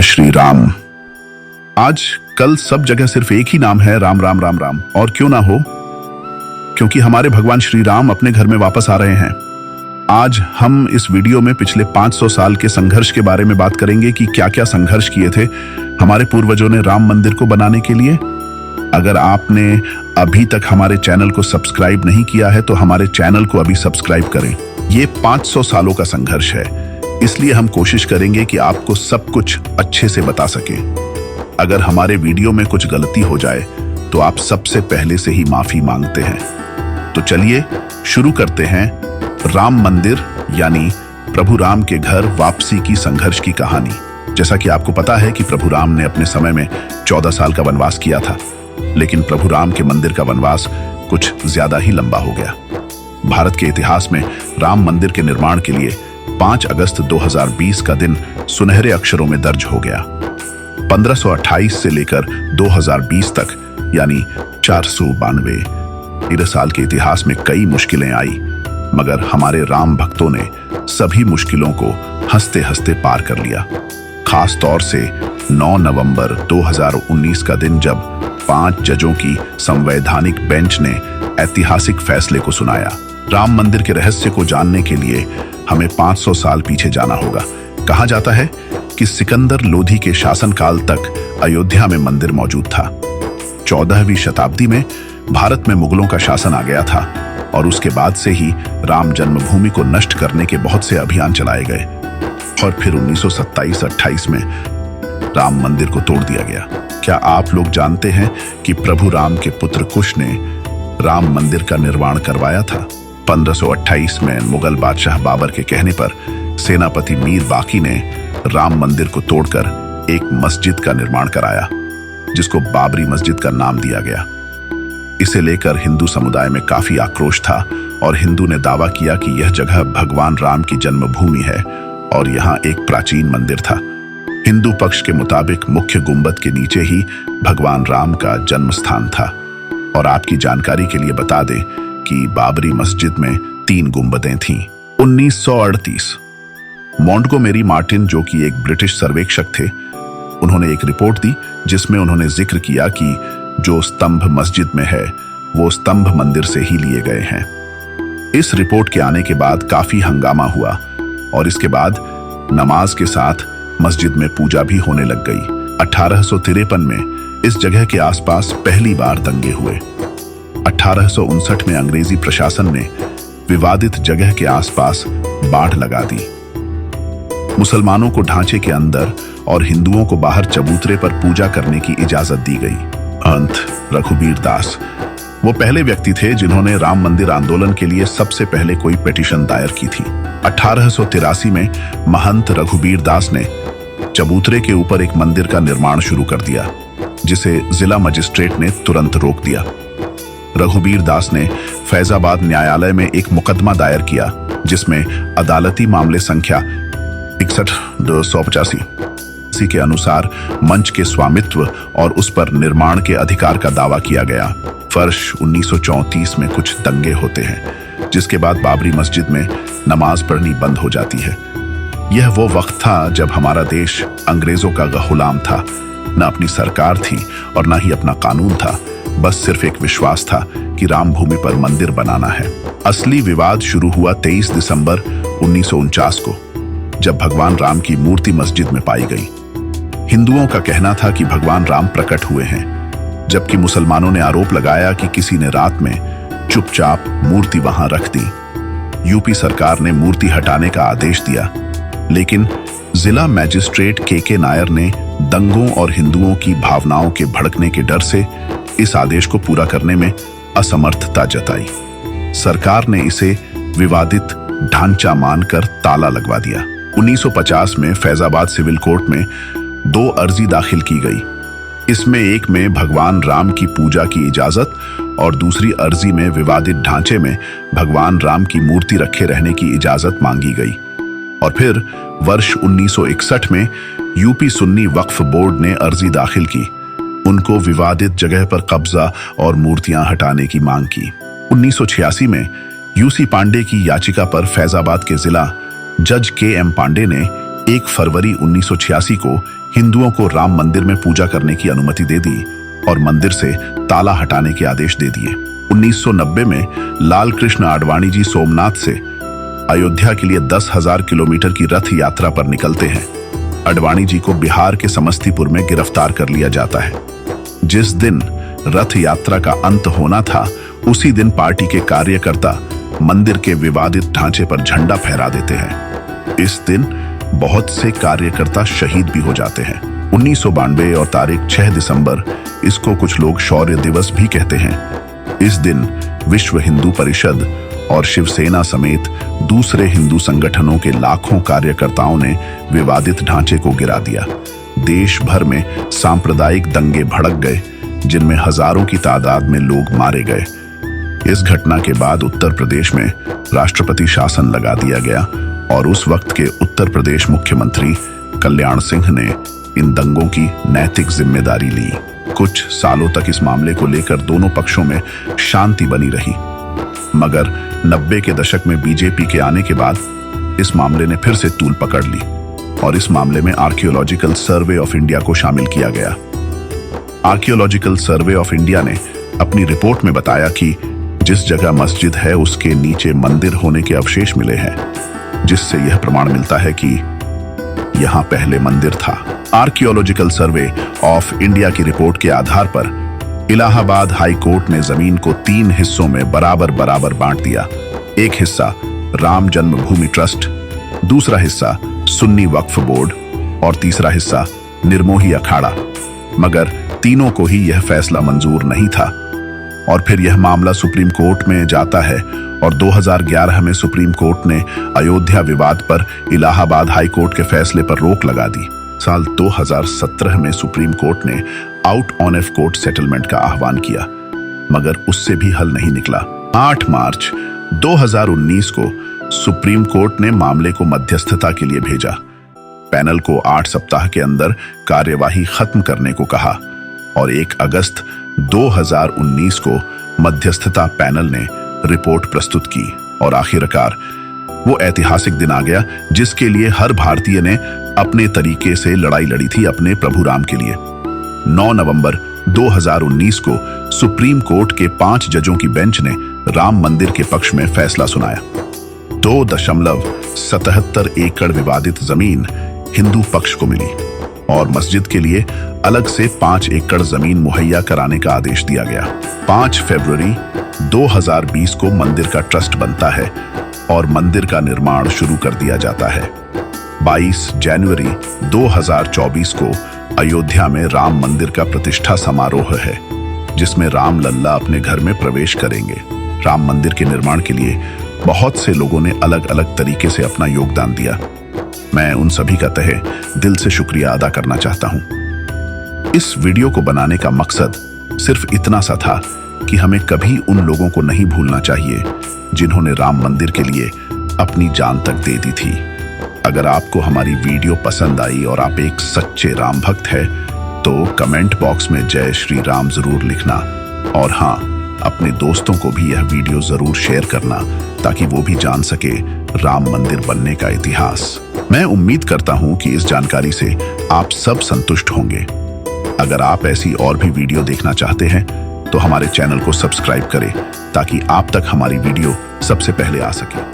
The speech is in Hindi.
श्री राम। आज कल सब जगह सिर्फ एक ही नाम है, राम राम राम राम। और क्यों ना हो, क्योंकि हमारे भगवान श्री राम अपने घर में वापस आ रहे हैं। आज हम इस वीडियो में पिछले 500 साल के संघर्ष के बारे में बात करेंगे कि क्या क्या संघर्ष किए थे हमारे पूर्वजों ने राम मंदिर को बनाने के लिए। अगर आपने अभी तक हमारे चैनल को सब्सक्राइब नहीं किया है तो हमारे चैनल को अभी सब्सक्राइब करें। ये 500 सालों का संघर्ष है, इसलिए हम कोशिश करेंगे कि आपको सब कुछ अच्छे से बता सके। अगर हमारे वीडियो में कुछ गलती हो जाए तो आप सबसे पहले से ही माफी मांगते हैं। तो चलिए शुरू करते हैं राम मंदिर यानी प्रभु राम के घर वापसी की संघर्ष की कहानी। जैसा कि आपको पता है कि प्रभु राम ने अपने समय में 14 साल का वनवास किया था, लेकिन प्रभु राम के मंदिर का वनवास कुछ ज्यादा ही लंबा हो गया। भारत के इतिहास में राम मंदिर के निर्माण के लिए 5 अगस्त 2020 का दिन सुनहरे अक्षरों में दर्ज हो गया। 1528 से लेकर 2020 तक यानी 492 साल के इतिहास में कई मुश्किलें आई, मगर हमारे राम भक्तों ने सभी मुश्किलों को हंसते हंसते पार कर लिया। खास तौर से 9 नवंबर 2019 का दिन जब 5 जजों की संवैधानिक बेंच ने ऐतिहासिक फैसले को सुनाया। राम मंदिर के रहस्य को जानने के लिए हमें 500 साल पीछे जाना होगा। कहा जाता है कि सिकंदर लोधी के शासनकाल तक अयोध्या में मंदिर मौजूद था। 14वीं शताब्दी में भारत में मुगलों का शासन आ गया था और उसके बाद से ही राम जन्मभूमि को नष्ट करने के बहुत से अभियान चलाए गए और फिर 1927-28 में राम मंदिर को तोड़ दिया गया। क्या आप लोग जानते हैं कि प्रभु राम के पुत्र कुश ने राम मंदिर का निर्माण करवाया था? 1528 में मुगल बादशाह बाबर के कहने पर सेनापति मीर बाकी ने राम मंदिर को तोड़कर एक मस्जिद का निर्माण कराया, जिसको बाबरी मस्जिद का नाम दिया गया। इसे लेकर हिंदू समुदाय में काफी आक्रोश था और हिंदू ने दावा किया कि यह जगह भगवान राम की जन्मभूमि है और यहाँ एक प्राचीन मंदिर था। हिंदू पक्ष के मुताबिक मुख्य गुंबद के नीचे ही भगवान राम का जन्म स्थान था। और आपकी जानकारी के लिए बता दें कि बाबरी मस्जिद में 3 गुंबदें थीं। 1938 मॉन्टगोमेरी मार्टिन, जो कि एक ब्रिटिश सर्वेक्षक थे, उन्होंने एक रिपोर्ट दी जिसमें उन्होंने जिक्र किया कि जो स्तंभ मस्जिद में है वो स्तंभ मंदिर से ही लिए गए हैं। इस रिपोर्ट के आने के बाद काफी हंगामा हुआ और इसके बाद नमाज के साथ मस्जिद में पूजा भी होने लग गई। 1853 में इस जगह के आसपास पहली बार दंगे हुए। 1859 में अंग्रेजी प्रशासन ने विवादित जगह के आसपास बाड़ लगा दी। मुसलमानों को ढांचे के अंदर और हिंदुओं को बाहर चबूतरे पर पूजा करने की इजाजत दी गई। अंत रघुबीर दास वो पहले व्यक्ति थे जिन्होंने राम मंदिर आंदोलन के लिए सबसे पहले कोई पिटीशन दायर की थी। 1883 में महंत रघुबीर दास ने चबूतरे के ऊपर एक मंदिर का निर्माण शुरू कर दिया, जिसे जिला मजिस्ट्रेट ने तुरंत रोक दिया। रघुबीर दास ने फैजाबाद न्यायालय में एक मुकदमा दायर किया, जिसमें अदालती मामले संख्या 61-285 के अनुसार मंच के स्वामित्व और उस पर निर्माण के अधिकार का दावा किया गया। वर्ष 1934 में कुछ दंगे होते हैं, जिसके बाद बाबरी मस्जिद में नमाज पढ़नी बंद हो जाती है। यह वो वक्त था जब हमारा देश अंग्रेजों का गुलाम था। न अपनी सरकार थी और न ही अपना कानून था, बस सिर्फ एक विश्वास था कि राम भूमि पर मंदिर बनाना है। असली विवाद शुरू हुआ 23 दिसंबर 1949 को, जब भगवान राम की मूर्ति मस्जिद में पाई गई। हिंदुओं का कहना था कि भगवान राम प्रकट हुए हैं, जबकि मुसलमानों ने आरोप लगाया कि किसी ने रात में चुपचाप मूर्ति वहां रख दी। यूपी सरकार ने मूर्ति हटाने का आदेश दिया, लेकिन जिला मैजिस्ट्रेट के नायर ने दंगों और हिंदुओं की भावनाओं के भड़कने के डर से इस आदेश को पूरा करने में असमर्थता जताई। सरकार ने इसे विवादित ढांचा मानकर ताला लगवा दिया। 1950 में फैजाबाद सिविल कोर्ट में 2 अर्जी दाखिल की गई। इसमें एक में भगवान राम की पूजा की इजाजत और दूसरी अर्जी में विवादित ढांचे में भगवान राम की मूर्ति रखे रहने की इजाजत मांगी गई। और फिर वर्ष 1961 में यूपी सुन्नी वक्फ बोर्ड ने अर्जी दाखिल की। उनको विवादित जगह पर कब्जा और मूर्तियां हटाने की मांग की। 1986 में यूसी पांडे की याचिका पर फैजाबाद के जिला जज के एम पांडे ने 1 फरवरी 1986 को हिंदुओं को राम मंदिर में पूजा करने की अनुमति दे दी और मंदिर से ताला हटाने के आदेश दे दिए। 1990 में लाल कृष्ण आडवाणी जी सोमनाथ से अयोध्या के लिए 10,000 किलोमीटर की रथ यात्रा पर निकलते हैं। आडवाणी जी को बिहार के समस्तीपुर में गिरफ्तार कर लिया जाता है। जिस दिन रथ यात्रा का अंत होना था, उसी दिन पार्टी के कार्यकर्ता मंदिर के विवादित ढांचे पर झंडा फहरा देते हैं। इस दिन बहुत से कार्यकर्ता शहीद भी हो जाते हैं। 1992 और तारीख 6 दिसंबर, इसको कुछ लोग शौर्य दिवस भी कहते हैं। इस दिन विश्व हिंदू परिषद और शिवसेना समेत दूसरे हिंदू संगठनों के लाखों कार्यकर्ताओं ने विवादित ढांचे को गिरा दिया। देश भर में सांप्रदायिक दंगे भड़क गए, जिनमें हजारों की तादाद में लोग मारे गए। इस घटना के बाद उत्तर प्रदेश में राष्ट्रपति शासन लगा दिया गया और उस वक्त के उत्तर प्रदेश मुख्यमंत्री कल्याण सिंह ने इन दंगों की नैतिक जिम्मेदारी ली। कुछ सालों तक इस मामले को लेकर दोनों पक्षों में शांति बनी रही, मगर 90 के दशक में बीजेपी के आने के बाद इस मामले ने फिर से तूल पकड़ ली और इस मामले में आर्कियोलॉजिकल सर्वे ऑफ इंडिया को शामिल किया गया। आर्कियोलॉजिकल सर्वे ऑफ इंडिया ने अपनी रिपोर्ट में बताया कि जिस जगह मस्जिद है उसके नीचे मंदिर होने के अवशेष मिले हैं, जिससे यह प्रमाण मिलता है कि यहां पहले मंदिर था। आर्कियोलॉजिकल सर्वे ऑफ इंडिया की रिपोर्ट के आधार पर इलाहाबाद हाई कोर्ट ने जमीन को 3 हिस्सों में बराबर बराबर बांट दिया। एक हिस्सा राम जन्मभूमि ट्रस्ट, दूसरा हिस्सा सुन्नी वक्फ बोर्ड और तीसरा हिस्सा निर्मोही अखाड़ा। मगर तीनों को ही यह फैसला मंजूर नहीं था और फिर यह मामला सुप्रीम कोर्ट में जाता है और 2011 में सुप्रीम कोर्ट ने अयोध्या विवाद पर इलाहाबाद हाई कोर्ट के फैसले पर रोक लगा दी। साल 2017 में सुप्रीम कोर्ट ने out on F court settlement का आह्वान किया, मगर उससे भी हल नहीं निकला। 8 मार्च 2019 को सुप्रीम कोर्ट ने मामले को मध्यस्थता के लिए भेजा। पैनल को 8 सप्ताह के अंदर कार्यवाही खत्म करने को कहा और 1 अगस्त 2019 को मध्यस्थता पैनल ने रिपोर्ट प्रस्तुत की और आखिरकार वो ऐतिहासिक दिन आ गया जिसके लिए हर भारतीय ने अपने तरीके से लड़ाई लड़ी थी अपने प्रभु राम के लिए। 9 नवंबर 2019 को सुप्रीम कोर्ट के 5 जजों की बेंच ने राम मंदिर के पक्ष में फैसला सुनाया। 2.77 एकड़ विवादित जमीन हिंदू पक्ष को मिली और मस्जिद के लिए अलग से 5 एकड़ जमीन मुहैया कराने का आदेश दिया गया। 5 फरवरी 2020 को मंदिर का ट्रस्ट बनता है और मंदिर का निर्माण शुरू कर दिया जाता है। 22 जनवरी 2024 को अयोध्या में राम मंदिर का प्रतिष्ठा समारोह है, जिसमें राम लल्ला अपने घर में प्रवेश करेंगे। राम मंदिर के निर्माण के लिए बहुत से लोगों ने अलग अलग तरीके से अपना योगदान दिया। मैं उन सभी का तहे दिल से शुक्रिया अदा करना चाहता हूं। इस वीडियो को बनाने का मकसद सिर्फ इतना सा था कि हमें कभी उन लोगों को नहीं भूलना चाहिए जिन्होंने राम मंदिर के लिए अपनी जान तक दे दी थी। अगर आपको हमारी वीडियो पसंद आई और आप एक सच्चे राम भक्त हैं, तो कमेंट बॉक्स में जय श्री राम जरूर लिखना और हाँ, अपने दोस्तों को भी यह वीडियो जरूर शेयर करना ताकि वो भी जान सके राम मंदिर बनने का इतिहास। मैं उम्मीद करता हूं कि इस जानकारी से आप सब संतुष्ट होंगे। अगर आप ऐसी और भी वीडियो देखना चाहते हैं तो हमारे चैनल को सब्सक्राइब करें ताकि आप तक हमारी वीडियो सबसे पहले आ सके।